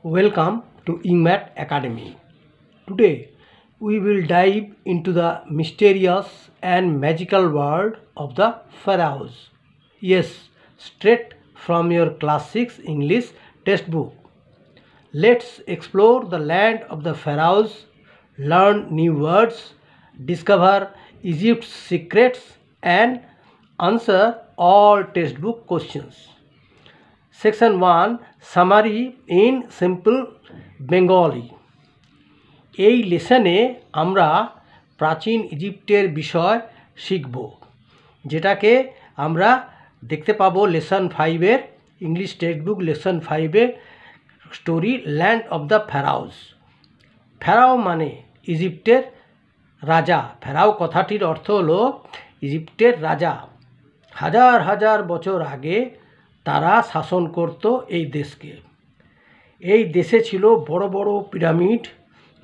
Welcome to IngMat Academy. Today we will dive into the mysterious and magical world of the pharaohs. Yes, straight from your class 6 English textbook. Let's explore the land of the pharaohs, learn new words, discover Egypt's secrets and answer all textbook questions. Section 1 Summary in Simple Bengali. এই লেসনে আমরা প্রাচীন ইজিপ্টের বিষয় শিখব, যেটাকে আমরা দেখতে পাবো lesson 5-এর ইংলিশ টেক্সটবুক লেসন 5-এর story land of the pharaohs. Pharaoh মানে ইজিপ্টের রাজা। ফ্যারাও কথাটির অর্থ হলো ইজিপ্টের রাজা। হাজার হাজার বছর আগে তারা শাসন করত এই দেশকে। এই দেশে ছিল বড় বড় পিরামিড,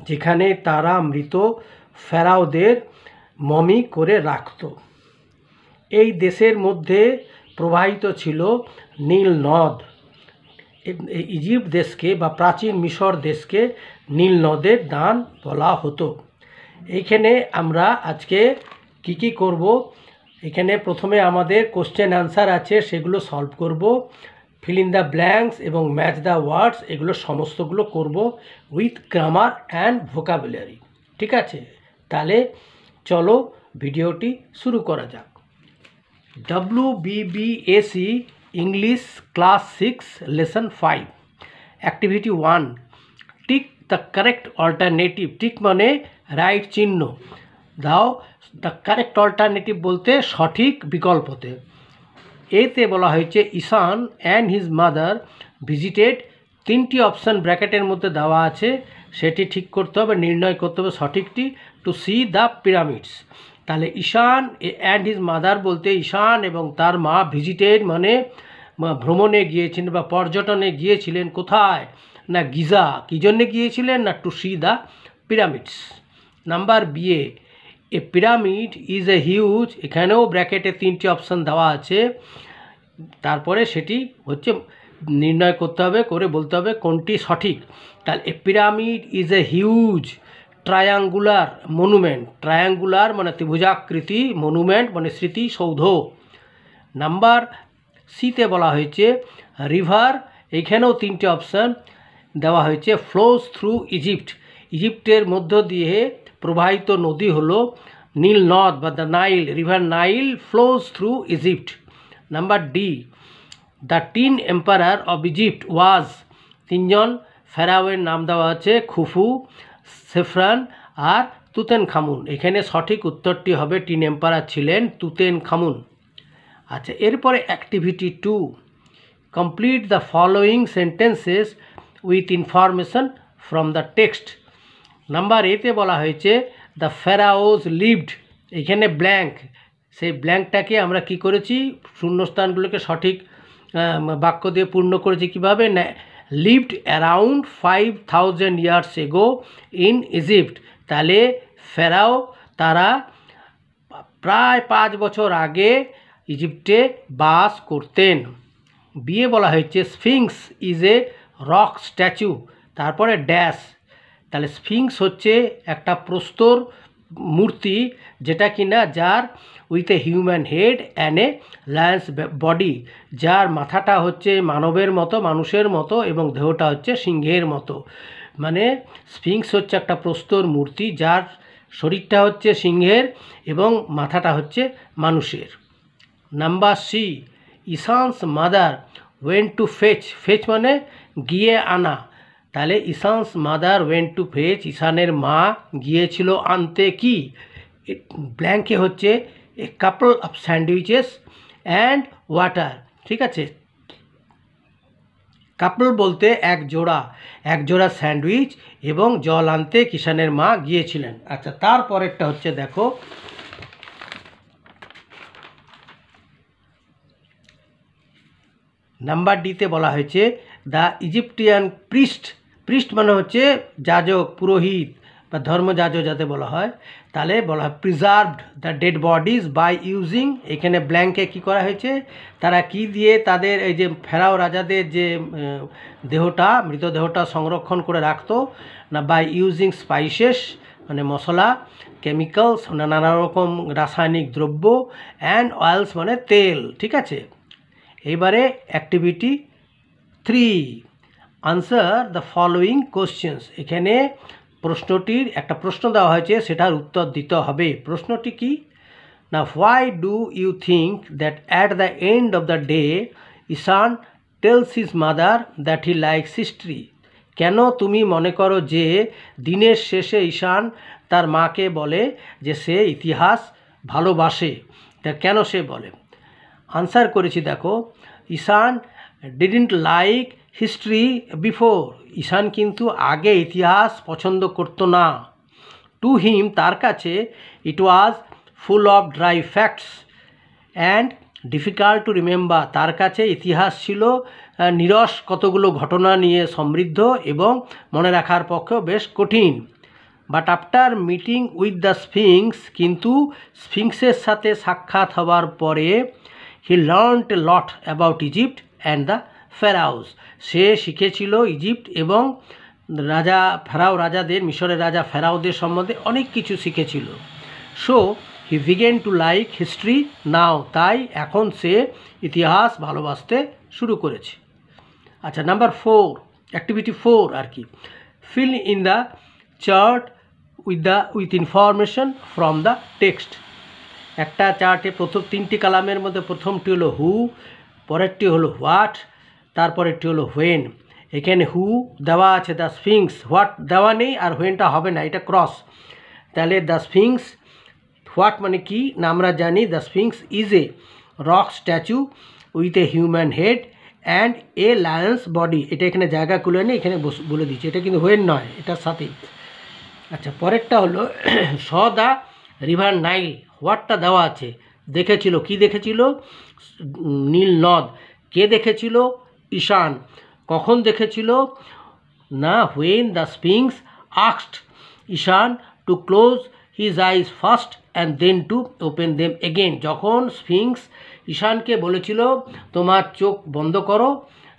যেখানে তারা মৃত ফেরাওদের মমি করে রাখত। এই দেশের মধ্যে প্রবাহিত ছিল নীল নদ। ইজিপ্ট দেশকে বা প্রাচীন মিশর দেশকে নীল নদের দান বলা হতো। এইখানে আমরা আজকে কি করব, এখানে প্রথমে আমাদের কোশ্চেন অ্যান্সার আছে, সেগুলো সলভ করব। ফিল ইন দ্য ব্ল্যাঙ্কস এবং ম্যাচ দ্য ওয়ার্ডস, এগুলো সমস্তগুলো করব উইথ গ্রামার অ্যান্ড ভোকাবুলারি। ঠিক আছে, তাহলে চলো ভিডিওটি শুরু করা যাক। WBBAC English class 6 lesson 5 activity 1 tick the correct alternative. Tick মানে রাইট চিহ্ন দাও। দ্য কারেক্ট অল্টারনেটিভ বলতে সঠিক বিকল্পতে। এতে বলা হয়েছে ঈশান অ্যান্ড হিজ মাদার ভিজিটেড, তিনটি অপশান ব্র্যাকেটের মধ্যে দেওয়া আছে, সেটি ঠিক করতে হবে, নির্ণয় করতে হবে সঠিকটি। টু সি দ্য পিরামিডস, তাহলে ঈশান অ্যান্ড হিজ মাদার বলতে ঈশান এবং তার মা ভিজিটেড মানে ভ্রমণে গিয়েছিলেন বা পর্যটনে গিয়েছিলেন। কোথায়? না গিজা। কী জন্যে গিয়েছিলেন? না to see the pyramids. Number B, a pyramid is a huge, এখানেও ব্র্যাকেটে তিনটি অপশান দেওয়া আছে, তারপরে সেটি হচ্ছে নির্ণয় করতে হবে, করে বলতে হবে কোনটি সঠিক। তাহলে a pyramid is a huge triangular monument. Triangular মানে ত্রিভুজাকৃতি, মনুমেন্ট মানে স্মৃতিসৌধ। নাম্বার সিতে বলা হয়েছে রিভার, এইখানেও তিনটে অপশান দেওয়া হয়েছে। ফ্লোজ থ্রু ইজিপ্ট, ইজিপ্টের মধ্য দিয়ে প্রবাহিত নদী হলো নীল নদ বা the Nile, river Nile flows through Egypt. Number D the 10 emperor of Egypt was, তিনজন ফেরাওয়ের নাম দেওয়া আছে, খুফু, সেফরান আর তুতেন খামুন। এখানে সঠিক উত্তরটি হবে 10 এম্পারার ছিলেন তুতেন খামুন। আচ্ছা, এরপরে activity 2 complete the following sentences with information from the text. Number এতে বলা হয়েছে দ্য ফেরাওস লিভড, এখানে ব্ল্যাঙ্ক, সেই ব্ল্যাঙ্কটাকে আমরা কি করেছি, শূন্যস্থানগুলোকে সঠিক বাক্য দিয়ে পূর্ণ করেছি। কীভাবে? না lived around 5000 years ago in Egypt, তাহলে ফেরাও তারা প্রায় 5 বছর আগে ইজিপ্টে বাস করতেন। বিয়ে বলা হয়েছে Sphinx is a rock statue, তারপরে ড্যাশ, তাহলে স্ফিংস হচ্ছে একটা প্রস্তর মূর্তি, যেটা কিনা যার with a human head and a Lions body, যার মাথাটা হচ্ছে মানবের মতো, মানুষের মতো, এবং দেহটা হচ্ছে সিংহের মতো। মানে স্ফিংস হচ্ছে একটা প্রস্তর মূর্তি, যার শরীরটা হচ্ছে সিংহের এবং মাথাটা হচ্ছে মানুষের। Number C Ishan's mother went to fetch, fetch মানে গিয়ে আনা, তাহলে Ishan's mother went to fetch, ঈশানের মা গিয়েছিল আনতে কি, ব্ল্যাঙ্কে হচ্ছে a couple of sandwiches and water. ঠিক আছে, কাপল বলতে এক জোড়া স্যান্ডউইচ এবং জল আনতে কিষানের মা গিয়েছিলেন। আচ্ছা, তারপরেরটা হচ্ছে দেখো, নাম্বার ডিতে বলা হয়েছে দ্য ইজিপ্টিয়ান প্রিস্ট, প্রিস্ট মানে হচ্ছে যাজক, পুরোহিত বা ধর্মযাজক যাতে বলা হয়, তাহলে বলা হয় preserved the dead bodies by using, এখানে ব্ল্যাঙ্কে কি করা হয়েছে, তারা কি দিয়ে তাদের এই যে ফেরাও রাজাদের যে দেহটা, মৃতদেহটা সংরক্ষণ করে রাখতো না, বাই ইউজিং স্পাইসেস মানে মশলা, কেমিক্যালস মানে নানা রকম রাসায়নিক দ্রব্য, অ্যান্ড অয়েলস মানে তেল। ঠিক আছে, এবারে activity 3, answer the following questions. এখানে প্রশ্নটির একটা প্রশ্ন দেওয়া হয়েছে, সেটার উত্তর দিতে হবে। প্রশ্নটি কি না, why do you think that at the end of the day Ishaan tells his mother that he likes history. কেন তুমি মনে করো যে দিনের শেষে ঈশান তার মাকে বলে যে সে ইতিহাস ভালোবাসে? তা কেন সে বলে? আনসার করেছি দেখো, ঈশান ডিডন্ট লাইক হিস্ট্রি বিফোর। ঈশান কিন্তু আগে ইতিহাস পছন্দ করতো না। টু হিম তার কাছে it was full of dry facts and difficult to remember. তার কাছে ইতিহাস ছিল নিরস কতগুলো ঘটনা নিয়ে সমৃদ্ধ এবং মনে রাখার পক্ষেও বেশ কঠিন। But after meeting with the sphinx, কিন্তু স্ফিংসের সাথে সাক্ষাৎ হওয়ার পরে he learned a lot about Egypt and the pharaohs. সে শিখেছিল ইজিপ্ট এবং ফেরাও রাজাদের, মিশরের রাজা ফেরাওদের সম্বন্ধে অনেক কিছু শিখেছিল। So he began to like history now, তাই এখন সে ইতিহাস ভালোবাসতে শুরু করেছে। আচ্ছা, নাম্বার 4, অ্যাক্টিভিটি 4 আর কি, fill in the chart with information from the text. একটা চার্টে প্রথম 3টি কলামের মধ্যে প্রথমটি হলো হু, পরেরটি হলো হোয়াট, তারপরেরটি হলো হোয়েন। এখানে হু দেওয়া আছে, দ্য স্ফিংস, হোয়াট দেওয়া নেই, আর হোয়েনটা হবে না, এটা ক্রস। তাহলে দ্য স্ফিংস, হোয়াট মানে কি না আমরা জানি, the Sphinx is a rock statue with a human head and a Lions body. এটা এখানে জায়গা খুলে নেই, এখানে বলে দিচ্ছি, এটা কিন্তু হোয়েন নয়, এটার সাথেই। আচ্ছা, পরেরটা হলো স দ্য রিভার নাইল, হোয়াটটা দেওয়া আছে, দেখেছিল, কি দেখেছিল, নীল নদ। কে দেখেছিল? ঈশান। কখন দেখেছিল না, when the sphinx asked Ishaan to close his eyes first and then to open them again. যখন স্ফিংস ঈশানকে বলেছিল তোমার চোখ বন্ধ করো,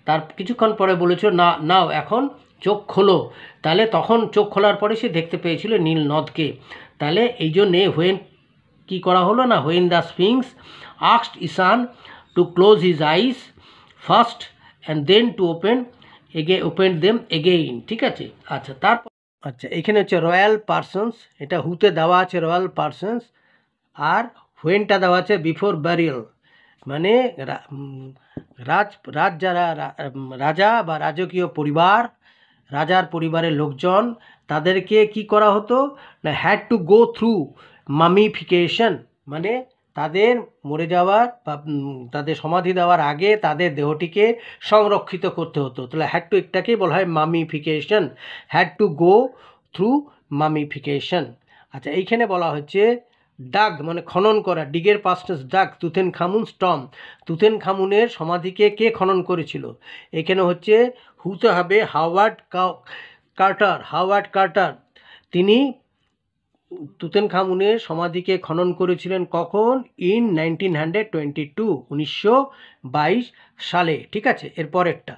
তার কিছুক্ষণ পরে বলেছিল না নাও এখন চোখ খোলো, তাহলে তখন চোখ খোলার পরে সে দেখতে পেয়েছিল নীল নদকে। তাহলে এই জন্যে হোয়েন কী করা হলো না, when the sphinx asked Ishaan to close his eyes first and then to open them again. ঠিক আছে, আচ্ছা তারপর আচ্ছা এখানে হচ্ছে রয়্যাল পার্সনস, এটা হুতে দেওয়া আছে রয়্যাল পার্সনস, আর হোয়েনটা দেওয়া আছে বিফোর ব্যারিয়াল, মানে রাজা বা রাজকীয় পরিবার, রাজার পরিবারের লোকজন, তাদেরকে কি করা হতো না, had to go through mummification, মানে তাদের মরে যাওয়ার বা তাদের সমাধি দেওয়ার আগে তাদের দেহটিকে সংরক্ষিত করতে হতো। তাহলে হ্যাড টু একটাকেই বলা হয় mummification, had to go through mummification. আচ্ছা, এইখানে বলা হচ্ছে ডাগ মানে খনন করা, ডিগের পাস্টেন্স ডাগ, তুতেনখামুন স্টম, তুতেনখামুনের সমাধিকে কে খনন করেছিল? এখানে হচ্ছে হুতে হবে হাওয়ার্ড কার্টার। তিনি তুতেনখামুনের সমাধিকে খনন করেছিলেন কখন? ইন 1922, 1922 সালে। ঠিক আছে, এর পরেরটা